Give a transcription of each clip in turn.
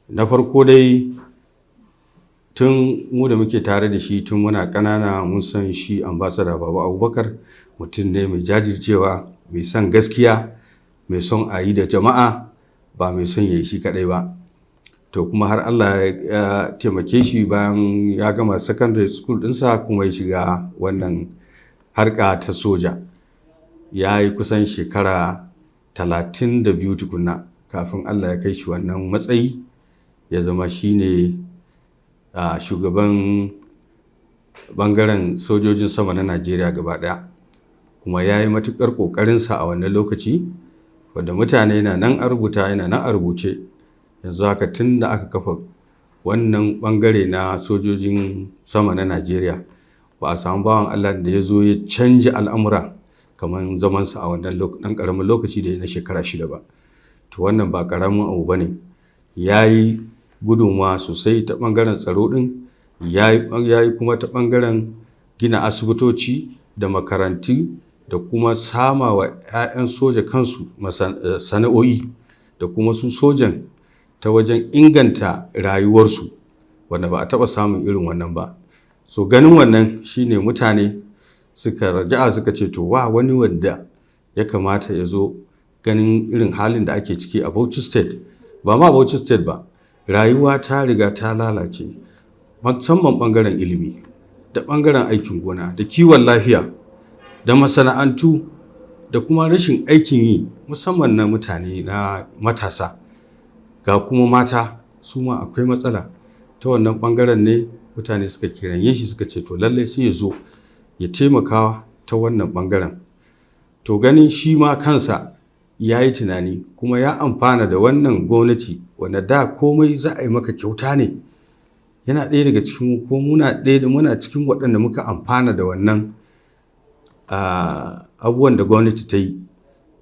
Na farko dai tun mu da muke tare da shi tun muna ƙanana mun san shi Ambassador Baba Abubakar mutum ne mai jajircewa, mai son gaskiya, mai son a yi da jama'a, ba mai son ya yi shi kaɗai ba. To kuma har Allah ya taimake shi bayan ya gama secondary school ɗinsa kuma ya shiga wannan harka ta soja. Ya yi kusan shekara 32 tukunna kafin Allah ya kai shi wannan matsayi ya zama shi ne shugaban ɓangaren sojojin sama na Najeriya gaba ɗaya. Kuma ya yi matuƙar ƙoƙarinsa a wannan lokaci wadda mutane na nan a rubuta yana nan a rubuce. Yanzu haka tun da aka kafa wannan ɓangare na sojojin sama na Najeriya ba a samu bawan Allah da ya zo ya canja al'amura kamar zamansa a wannan ɗan ƙaramin lokaci da ya na shekara 6 ba. To wannan ba ƙaramin abu ba ne. Ya yi gudunmawa sosai ta ɓangaren tsaro ɗin, ya yi kuma ta ɓangaren gina asibitoci da makarantu da kuma sama wa 'ya'yan soja kansu sana'o'i da kuma su sojan ta wajen inganta rayuwarsu wanda ba a taɓa samun irin wannan ba. So ganin wannan shi ne mutane suka raja'a suka ce to wa wani wanda ya kamata ya zo ganin irin halin da ake ciki a Bauchi State, ba ma Bauchi State ba, rayuwa ta riga ta lalace musamman ɓangaren ilimi da ɓangaren aikin gona da kiwon lafiya da masana'antu da kuma rashin aikin yi musamman na mutane na matasa. Ga kuma mata su ma akwai matsala ta wannan ɓangaren ne mutane suka kiranye shi suka ce to lallai sai ya zo ya taimaka ta wannan ɓangaren. To ganin shi ma kansa ya yi tunani kuma ya amfana da wannan gwamnati wanda da komai za a yi maka kyauta ne. Yana ɗaya daga cikin ko muna cikin waɗanda muka amfana da wannan abubuwan da gwamnati ta yi.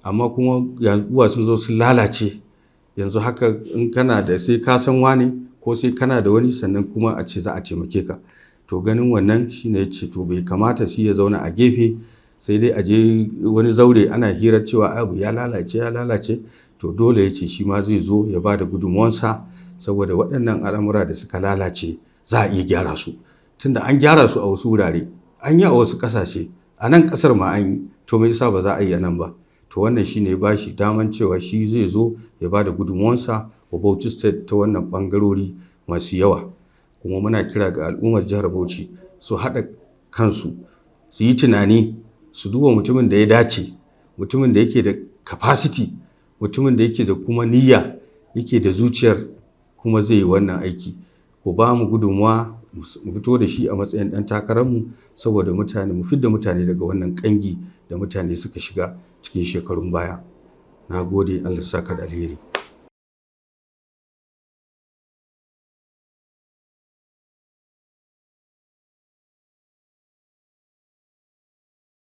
Amma kuma abubuwa sun zo sun lalace. Yanzu haka in kana da sai ka san wane ko sai kana da wani sannan kuma a ce za a taimake ka. To ganin wannan shi ne ya ce to bai kamata shi ya zauna a gefe sai dai a je wani zaure ana hirar cewa abu ya lalace. To dole ya ce shi ma zai zo ya ba da gudunmawarsa saboda waɗannan al'amura da suka lalace za a iya gyara su. Tunda an gyara su a wasu wurare, an yi a wasu ƙasashe, a nan ƙasar ma an yi, to me yasa ba za a yi a nan ba? To wannan shi ne ya ba shi daman cewa shi zai zo ya ba da gudunmawarsa wa Bauchi State ta wannan ɓangarori masu yawa. Kuma muna kira ga al'ummar jihar Bauchi su haɗa kansu, su yi tunani, su duba mutumin da ya dace, mutumin da yake da capacity, mutumin da yake da kuma niyya, yake da zuciyar kuma zai yi wannan aiki. Ku ba mu gudunmawa mu fito da shi a matsayin ɗan takararmu saboda mutane mu fidda mutane daga wannan ƙangi da mutane suka shiga cikin shekarun baya. Na gode, Allah ya saka da alheri.